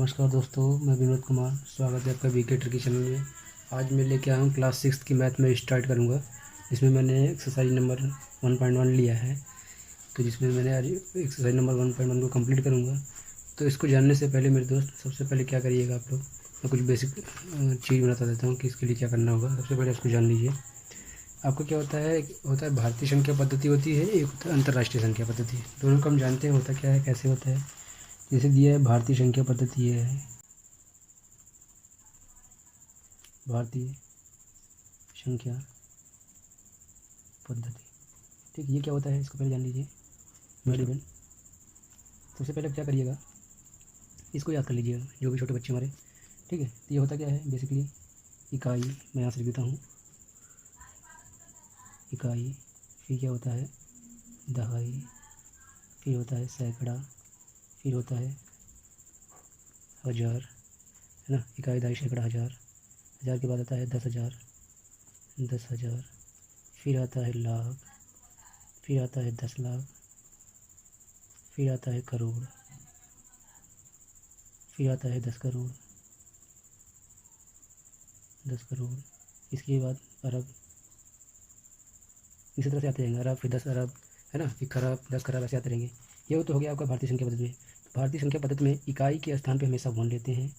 नमस्कार दोस्तों, मैं विनोद कुमार। स्वागत है आपका वीके ट्रिकी चैनल में। आज मैं लेके आया हूँ क्लास 6 की मैथ में स्टार्ट करूँगा। इसमें मैंने एक्सरसाइज नंबर 1.1 लिया है, तो जिसमें मैंने आज एक्सरसाइज नंबर 1.1 को कंप्लीट करूँगा। तो इसको जानने से पहले मेरे दोस्त, सबसे पहले क्या करिएगा आप लोग, मैं कुछ बेसिक चीज़ बता देता हूँ कि इसके लिए क्या करना होगा। सबसे पहले इसको जान लीजिए। आपको क्या होता है भारतीय संख्या पद्धति होती है, एक होता है अंतर्राष्ट्रीय संख्या पद्धति। दोनों को हम जानते हैं होता क्या है, कैसे होता है। जैसे दिया है भारतीय संख्या पद्धति, ये है भारतीय संख्या पद्धति। ठीक, ये क्या होता है इसको पहले जान लीजिए। मेडिवन, सबसे पहले क्या करिएगा, इसको याद कर लीजिएगा, जो भी छोटे बच्चे हमारे। ठीक है, तो ये होता क्या है बेसिकली, इकाई। मैं यहाँ से लिख देता हूँ इकाई। फिर क्या होता है दहाई, फिर होता है सैकड़ा, फिर होता है हज़ार, है ना। इकाई, दहाई, सैकड़ा, हज़ार। हज़ार के बाद आता है 10,000, 10,000। फिर आता है लाख, फिर आता है 10 लाख, फिर आता है करोड़, फिर आता है 10 करोड़, 10 करोड़। इसके बाद अरब, इसी तरह से आते रहेंगे। अरब, फिर 10 अरब, है ना। फिर खरब, 10 खरब, ऐसे आते रहेंगे। ये तो हो गया आपका भारतीय संख्या पद्धति में। तो भारतीय संख्या पद्धति में इकाई के स्थान पे हमेशा 1 लेते हैं,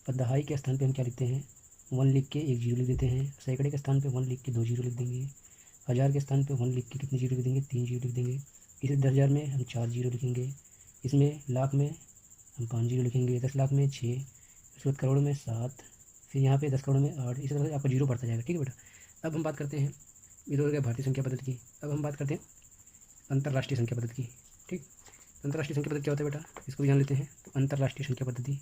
और दहाई के स्थान पे हम क्या लिखते हैं, 1 लिख के 1 जीरो लिख देते हैं। सैकड़े के स्थान पे 1 लिख के 2 जीरो लिख देंगे। हज़ार के स्थान पे 1 लिख के कितने जीरो लिख देंगे, 3 जीरो लिख देंगे। इसे 10,000 में हम 4 जीरो लिखेंगे। इसमें लाख में हम 5 जीरो लिखेंगे। 10 लाख में 6, उसके बाद करोड़ में 7, फिर यहाँ पे 10 करोड़ में 8। इस तरह से आपका जीरो बढ़ता जाएगा। ठीक है बेटा। अब हम बात करते हैं, ये तो हो गया भारतीय संख्या पद्धति की। अब हम बात करते हैं अंतर्राष्ट्रीय संख्या पद्धति की। ठीक, अंतर्राष्ट्रीय संख्या पद्धति क्या होता है बेटा, इसको भी जान लेते हैं। तो अंतर्राष्ट्रीय संख्या पद्धति,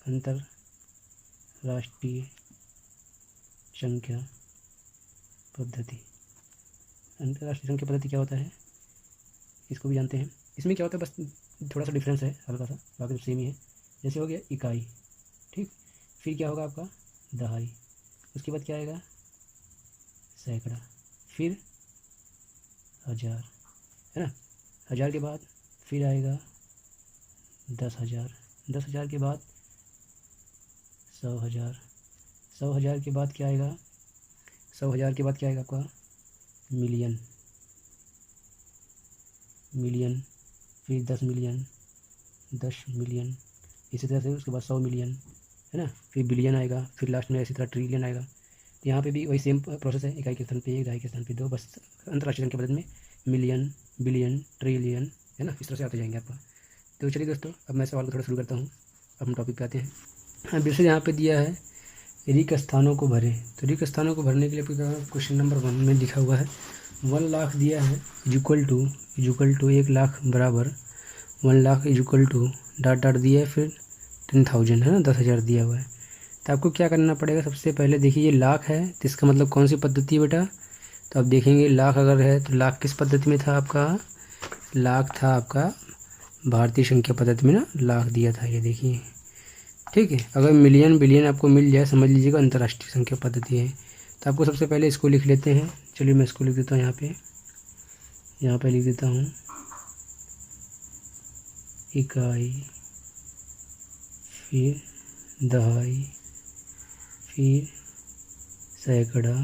अंतर्राष्ट्रीय संख्या पद्धति, अंतर्राष्ट्रीय संख्या पद्धति क्या होता है, इसको भी जानते हैं। इसमें क्या होता है, बस थोड़ा सा डिफरेंस है हल्का सा, बाकी तो सेम ही है। जैसे हो गया इकाई, ठीक। फिर क्या होगा आपका दहाई, उसके बाद क्या आएगा सैकड़ा, फिर हज़ार, है ना। हज़ार के बाद फिर आएगा 10,000, 10,000 के बाद 100,000, 100,000 के बाद क्या आएगा, 100,000 के बाद क्या आएगा आपका मिलियन, मिलियन। फिर 10 मिलियन, 10 मिलियन। इसी तरह से उसके बाद 100 मिलियन, है ना। फिर बिलियन आएगा, फिर लास्ट में इसी तरह ट्रिलियन आएगा। तो यहाँ पे भी वही सेम प्रोसेस है, इकाई के स्थान पे 1, दहाई के स्थान पे 2, बस अंतर्राष्ट्रीय संख्या पद्धति में मिलियन, बिलियन, ट्रिलियन, है ना। इस तरह से आते जाएंगे आपका। तो चलिए दोस्तों, अब मैं सवाल को थोड़ा शुरू करता हूँ। अब हम टॉपिक पे आते हैं। हाँ, फिर से यहाँ पे दिया है रिक्त स्थानों को भरें। तो रिक्त स्थानों को भरने के लिए क्वेश्चन नंबर 1 में लिखा हुआ है 1 लाख दिया है, इक्वल टू 1 लाख बराबर 1 lakh equal to dot dot दिया है, फिर 10,000, है ना, 10,000 दिया हुआ है। तो आपको क्या करना पड़ेगा, सबसे पहले देखिए ये लाख है, तो इसका मतलब कौन सी पद्धति है बेटा। तो आप देखेंगे लाख अगर है तो लाख किस पद्धति में था आपका, लाख था आपका भारतीय संख्या पद्धति में ना, लाख दिया था, ये देखिए। ठीक है, अगर मिलियन बिलियन आपको मिल जाए, समझ लीजिएगा अंतर्राष्ट्रीय संख्या पद्धति है। तो आपको सबसे पहले इसको लिख लेते हैं। चलिए मैं इसको लिख देता हूँ यहाँ पे लिख देता हूँ इकाई, फिर दहाई, फिर सैकड़ा,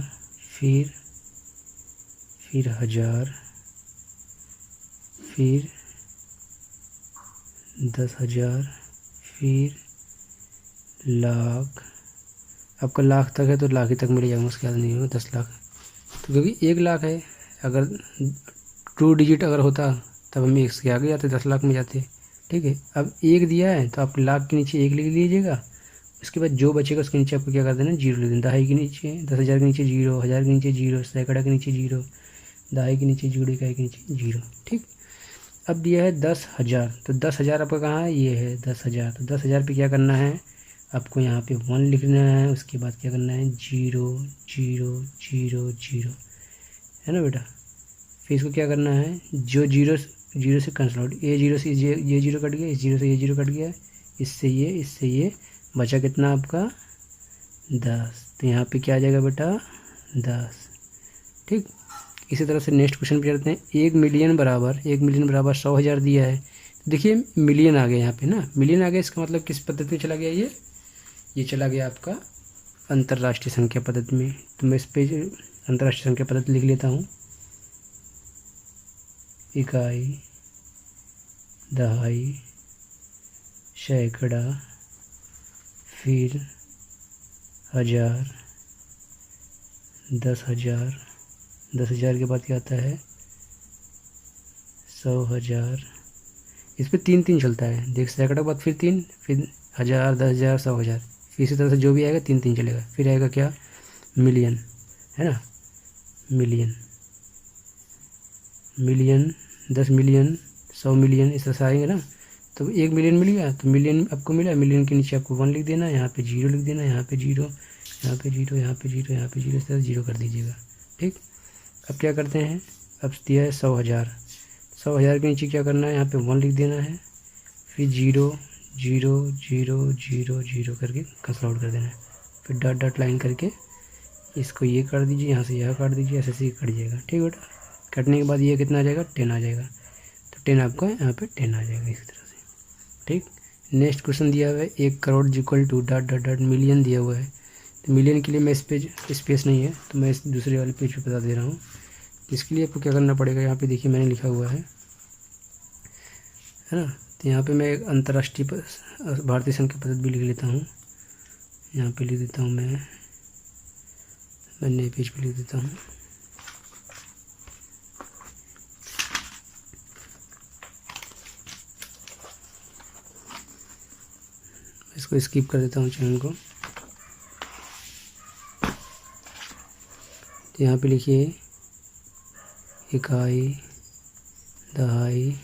फिर हज़ार, फिर 10,000, फिर लाख। आपका लाख तक है तो लाख ही तक मिल जाएगा, उसके बाद नहीं होगा 10 लाख। तो क्योंकि 1 लाख है, अगर 2 डिजिट अगर होता तब हम 1 से आगे जाते, 10 लाख में जाते। ठीक है, अब 1 दिया है तो आप लाख के नीचे 1 लिख लीजिएगा। उसके बाद जो बचेगा उसके नीचे आपको क्या कर देना, जीरो लिख देना। दहाई के नीचे 10,000 के नीचे जीरो, हज़ार के नीचे जीरो, सैकड़ा के नीचे जीरो, दहाई के नीचे जीरो, इकाई के नीचे जीरो। ठीक, अब दिया है 10,000, तो 10,000 आपका कहाँ है, ये है 10,000। तो 10,000 पे क्या करना है आपको, यहाँ पे 1 लिखना है। उसके बाद क्या करना है, 0 0 0 0, है ना बेटा। फिर इसको क्या करना है, जो जीरो से कैंसिल आउट, ये जीरो से ये जीरो कट गया, इस जीरो से ये जीरो कट गया, इससे ये बचा कितना आपका 10। तो यहाँ पे क्या आ जाएगा बेटा 10। ठीक, इसी तरह से नेक्स्ट क्वेश्चन पे चलते हैं। 1 मिलियन बराबर 100,000 दिया है, देखिए मिलियन आ गया यहाँ पे ना, मिलियन आ गया, इसका मतलब किस पद्धति में चला गया, ये चला गया आपका अंतर्राष्ट्रीय संख्या पद्धति में। तो मैं इस पे अंतर्राष्ट्रीय संख्या पद्धति लिख लेता हूँ। इकाई, दहाई, सैकड़ा, फिर हज़ार, 10,000, 10,000 के बाद क्या आता है 100,000। इस पे 3 चलता है, देख सैकड़ा के बाद फिर 3, फिर 1,000, 10,000, 100,000, फिर इसी तरह से जो भी आएगा 3 चलेगा। फिर आएगा क्या, मिलियन, है ना, मिलियन, मिलियन, 10 मिलियन, 100 मिलियन, इस तरह से आएंगे ना। तो 1 मिलियन मिल गया, तो मिलियन आपको मिला, मिलियन के नीचे आपको 1 लिख देना, यहाँ पे 0 लिख देना, यहाँ पे 0, यहाँ पे 0, यहाँ पे 0, यहाँ पे 0, इस तरह 0 कर दीजिएगा। ठीक, अब क्या करते हैं, अब दिया है 100,000, 100,000 के नीचे क्या करना है, यहाँ पे 1 लिख देना है, फिर 0 0 0 0 0 करके कैंसल आउट कर देना है, फिर डॉट डॉट लाइन करके इसको ये कर दीजिए, यहाँ से यह काट दीजिए, ऐसे ऐसे कट जाएगा। ठीक बेटा, कटने के बाद ये कितना आ जाएगा, 10 आ जाएगा। तो 10 आपका यहाँ पे 10 आ जाएगा इस तरह से। ठीक, नेक्स्ट क्वेश्चन दिया हुआ है 1 crore equal to dot dot dot million दिया हुआ है। तो मिलियन के लिए मैं इस पेज स्पेस नहीं है, तो मैं इस दूसरे वाले पेज पे बता दे रहा हूँ। इसके लिए आपको क्या करना पड़ेगा, यहाँ पे देखिए मैंने लिखा हुआ है ना। तो यहाँ पे मैं एक अंतर्राष्ट्रीय भारतीय संख्या पद्धति भी लिख लेता हूँ। यहाँ पे लिख देता हूँ मैं नए पेज पे लिख देता हूँ। इसको स्किप कर देता हूँ चैनल को। तो यहाँ पे लिखिए इकाई, दहाई,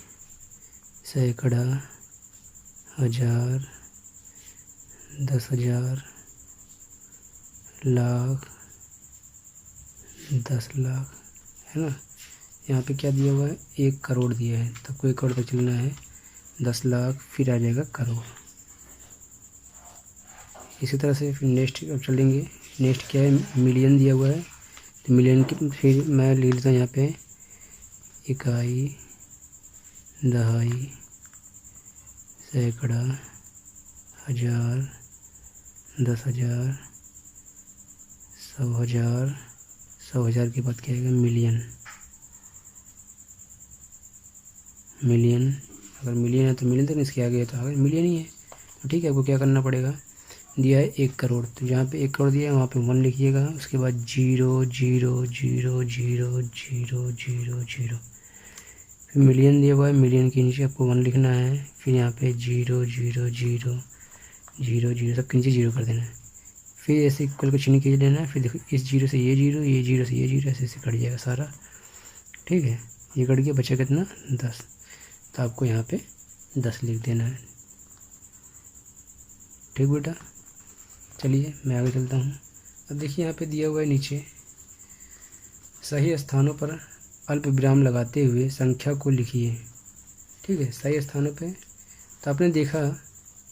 सैकड़ा, हज़ार, 10,000, लाख, 10 लाख, है ना। यहाँ पे क्या दिया हुआ है, 1 करोड़ दिया है, तब को 1 करोड़ तक चलना है, 10 लाख, फिर आ जाएगा करोड़। इसी तरह से फिर नेक्स्ट अब चलेंगे। नेक्स्ट क्या है, मिलियन दिया हुआ है, तो मिलियन की फिर मैं लिख लेता हूँ यहाँ पे इकाई, दहाई, सैकड़ा, हज़ार, 10,000, 100,000, 100,000 के बाद क्या आएगा, मिलियन। मिलियन, अगर मिलियन है तो मिलियन तक, इसके आगे है तो अगर मिलियन ही है तो ठीक है, आपको क्या करना पड़ेगा, दिया है 1 करोड़, तो जहाँ पे 1 करोड़ दिया है वहाँ पे 1 लिखिएगा, उसके बाद 0 0 0 0 0 0 0। फिर मिलियन दिया हुआ है, मिलियन के नीचे आपको 1 लिखना है, फिर यहाँ पे 0 0 0 0 0 सब के नीचे 0 कर देना है। फिर ऐसे इक्वल को चिन्ह कीजिए लेना है, फिर देखो इस 0 से ये 0, ये 0 से ये 0, ऐसे ऐसे कट जाएगा सारा। ठीक है, ये कट गया, बचा कितना 10, तो आपको यहाँ पे 10 लिख देना है। ठीक बेटा, चलिए मैं आगे चलता हूँ। अब देखिए यहाँ पे दिया हुआ है नीचे, सही स्थानों पर अल्प विराम लगाते हुए संख्या को लिखिए। ठीक है, सही स्थानों पे। तो आपने देखा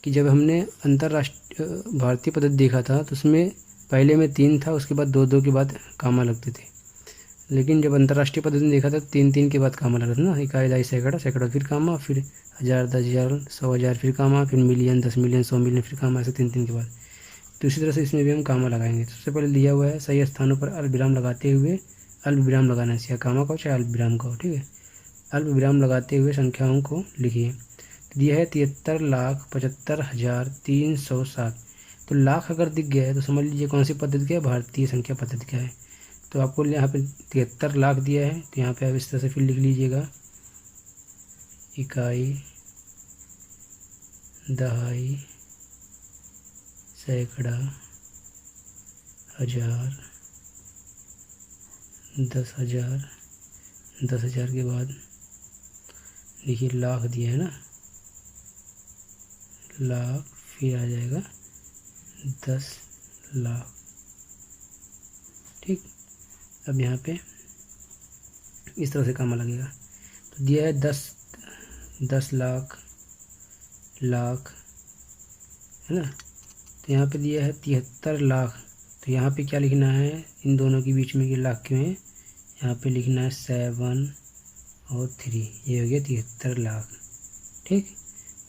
कि जब हमने अंतर्राष्ट्रीय भारतीय पद्धति देखा था तो उसमें पहले में 3 था, उसके बाद 2 के बाद कामा लगते थे। लेकिन जब अंतर्राष्ट्रीय पद्धति में देखा था 3 के बाद कामा लगा था ना, इकाई, दहाई, सैकड़ा, सैकड़ा फिर कामा, फिर 1,000, 10,000, 100,000 फिर कामा, फिर मिलियन, 10 मिलियन, 100 मिलियन फिर कामा, ऐसे 3 के बाद। तो इसी तरह से इसमें भी हम कामा लगाएंगे। सबसे पहले दिया हुआ है सही स्थानों पर अल्प विराम लगाते हुए, अल्प विराम लगाना है, चाहे कामा का हो चाहे अल्प विराम का हो। ठीक है, अल्प विराम लगाते हुए संख्याओं को लिखिए। तो दिया है 73,75,307। तो लाख अगर दिख गया है तो समझ लीजिए कौन सी पद्धति क्या है, भारतीय संख्या पद्धति क्या है। तो आपको यहाँ पे 73 लाख दिया है, तो यहाँ पे आप इस तरह से फिर लिख लीजिएगा, इकाई, दहाई, सैकड़ा, हज़ार, 10,000, 10,000 के बाद देखिए लाख दिया है ना, लाख, फिर आ जाएगा 10 लाख। ठीक, अब यहाँ पे इस तरह से कामा लगेगा। तो दिया है 10 लाख, लाख, है ना। तो यहाँ पे दिया है 73 लाख, तो यहाँ पे क्या लिखना है, इन दोनों के बीच में कि लाख क्यों है, यहाँ पे लिखना है 7 और 3, ये हो गया 73 लाख। ठीक।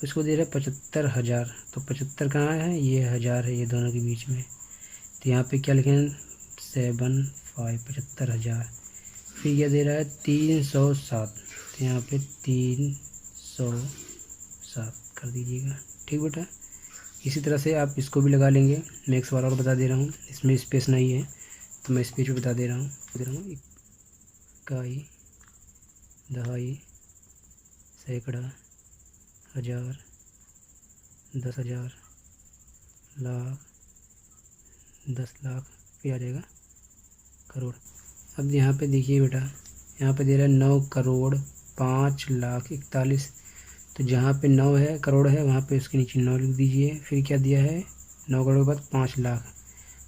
उसको दे रहा है 75,000, तो 75 कहाँ है, ये 1000 है, ये दोनों के बीच में। तो यहाँ पे क्या लिखें, 75, 75,000। फिर यह दे रहा है 307, तो यहाँ पे 307 कर दीजिएगा। ठीक बेटा, इसी तरह से आप इसको भी लगा लेंगे। मैं एक सवाल और बता दे रहा हूँ, इसमें स्पेस नहीं है तो मैं स्पेस भी बता दे रहा हूँ। इकाई, दहाई, सैकड़ा, हज़ार, 10,000, लाख, 10 लाख, फिर आ जाएगा करोड़। अब यहाँ पे देखिए बेटा, यहाँ पे दे रहा है 9,05,41,, तो जहाँ पे 9 है करोड़ है वहाँ पे उसके नीचे 9 लिख दीजिए। फिर क्या दिया है, 9 करोड़ के बाद 5 लाख,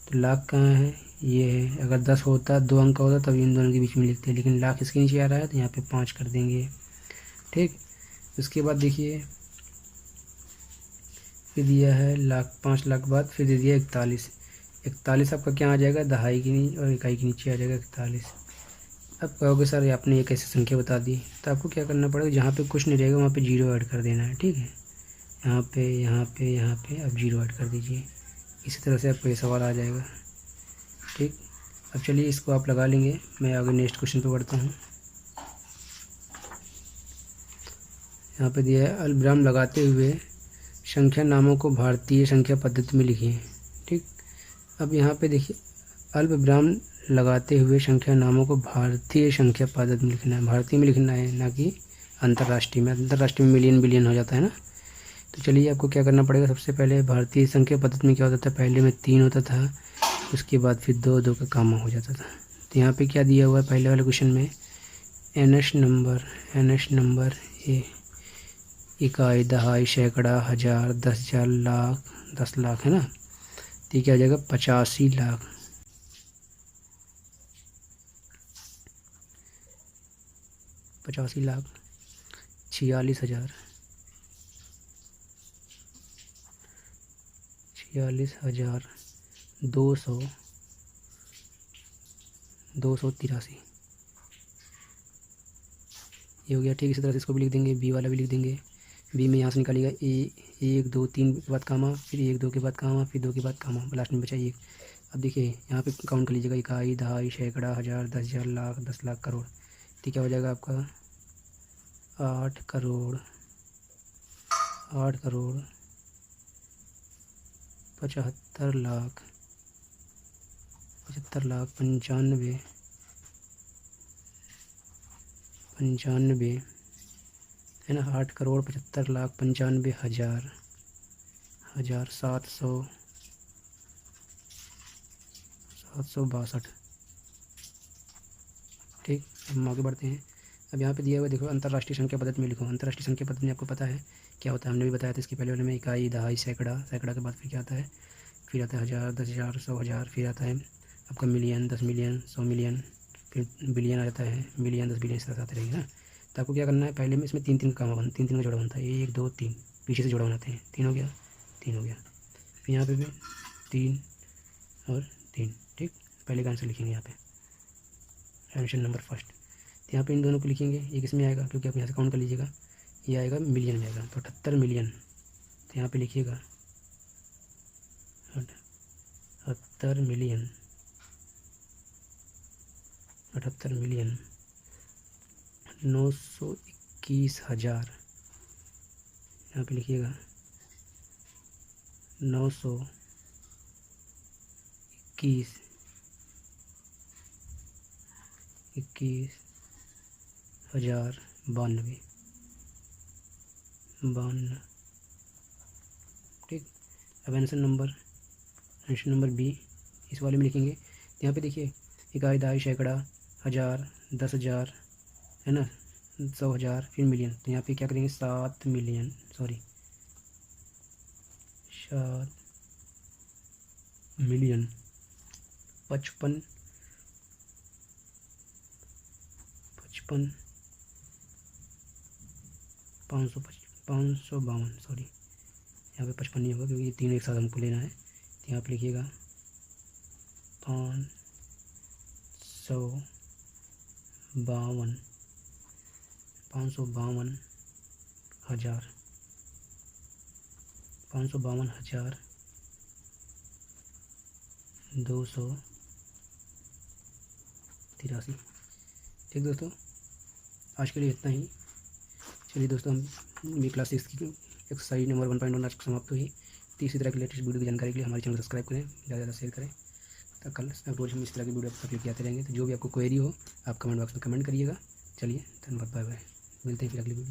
तो लाख कहाँ है, ये है। अगर 10 होता, 2 अंक का होता तब इन दोनों के बीच में लिखते हैं, लेकिन लाख इसके नीचे आ रहा है तो यहाँ पे 5 कर देंगे। ठीक। उसके बाद देखिए फिर दिया है लाख, 5 लाख बाद फिर दे दिया 41। 41 आपका क्या आ जाएगा, दहाई की नीचे और इकाई के नीचे आ जाएगा 41। अब कहोगे सर ये आपने एक ऐसी संख्या बता दी, तो आपको क्या करना पड़ेगा, जहाँ पे कुछ नहीं रहेगा वहाँ पे 0 ऐड कर देना है। ठीक है, यहाँ पे यहाँ पे यहाँ पे अब 0 ऐड कर दीजिए। इसी तरह से आपको ये सवाल आ जाएगा। ठीक। अब चलिए इसको आप लगा लेंगे, मैं आगे नेक्स्ट क्वेश्चन पे बढ़ता हूँ। यहाँ पे दिया है अल्पविराम लगाते हुए संख्या नामों को भारतीय संख्या पद्धति में लिखिए। ठीक। अब यहाँ पे देखिए अल्पविराम लगाते हुए संख्या नामों को भारतीय संख्या पद्धति में लिखना है, भारतीय में लिखना है, ना कि अंतर्राष्ट्रीय में। अंतर्राष्ट्रीय में मिलियन बिलियन हो जाता है ना। तो चलिए आपको क्या करना पड़ेगा, सबसे पहले भारतीय संख्या पद्धति में क्या होता था, पहले में 3 होता था, उसके बाद फिर 2 2 का कामा हो जाता था। तो यहाँ पे क्या दिया हुआ है पहले वाले क्वेश्चन में, एनएस नंबर ए, इकाई, दहाई, सैकड़ा, हज़ार, 10,000, लाख, 10 लाख है ना। तो ये क्या हो जाएगा, 85 लाख, 85 लाख, 46,000, 46,283। ये हो गया। ठीक, इसी तरह से इसको भी लिख देंगे, बी वाला भी लिख देंगे। बी में यहाँ से निकालिएगा ए, 1 2 3 के बाद कामा, फिर 1 2 के बाद कामा, फिर 2 के बाद कामा, लास्ट में बचा 1। अब देखिए यहाँ पे काउंट कर लीजिएगा, इकाई, दहाई, सैकड़ा, हज़ार, 10,000, लाख, 10 लाख, करोड़। ठीक, क्या हो जाएगा आपका 8 करोड़ 75 लाख 95 है ना। 8 करोड़ 75 लाख 95 हज़ार 762। ठीक, अब हम आगे बढ़ते हैं। अब यहाँ पे दिया हुआ देखो, अंतर्राष्ट्रीय संख्या पद्धति में लिखो। अंतर्राष्ट्रीय संख्या पद्धति में आपको पता है क्या होता है, हमने भी बताया था इसके पहले वाले में, इकाई, दहाई, सैकड़ा, सैकड़ा के बाद फिर क्या आता है, फिर आता है हज़ार, 10,000, 100,000, फिर आता है आपका मिलियन, 10 मिलियन, 100 मिलियन, फिर बिलियन आ जाता है, मिलियन, 10 बिलियन, इस तरह से आते रहेगी ना। तो आपको क्या करना है, पहले में इसमें 3 का काम, 3 का जोड़ा बनता है, 1 2 3, पीछे से जोड़ा बनाते हैं, 3 हो गया, 3 हो गया। फिर यहाँ पे भी 3 और 3। ठीक, पहले का आंसर लिखेंगे यहाँ पे, ऑप्शन नंबर फर्स्ट। तो यहाँ पे इन दोनों को लिखेंगे, ये किस में आएगा, क्योंकि आप यहाँ से काउंट कर लीजिएगा, ये आएगा मिलियन में आएगा, तो 78 मिलियन। तो यहाँ पे लिखिएगा 78 मिलियन, 921,000। यहाँ पे लिखिएगा 921,092। ठीक, अब आंसर नंबर बी इस वाले में लिखेंगे। यहाँ पे देखिए इकाई, दहाई, सैकड़ा, हज़ार, 10,000 है ना, 100,000, फिर मिलियन। तो यहाँ पे क्या करेंगे, 7 मिलियन, 55 552, यहाँ पे 55 नहीं होगा क्योंकि ये तीनों एक साथ हमको लेना है। तो यहाँ पे लिखिएगा 552,000। 552,283। ठीक दोस्तों, आज के लिए इतना ही। चलिए दोस्तों, हम मेरी क्लास 6 की एक्सरसाइज नंबर 1.1 आज समाप्त हुई। तो इसी तरह की लेटेस्ट वीडियो की जानकारी के लिए हमारे चैनल को सब्सक्राइब करें, ज़्यादा से ज़्यादा शेयर करें। तो कल रोज़ हम इस तरह की वीडियो अपलोड करते रहेंगे। तो जो भी आपको क्वेरी हो आप कमेंट बॉक्स में कमेंट करिएगा। चलिए धन्यवाद, बाय बाय, मिलते हैं फिर अगली वीडियो।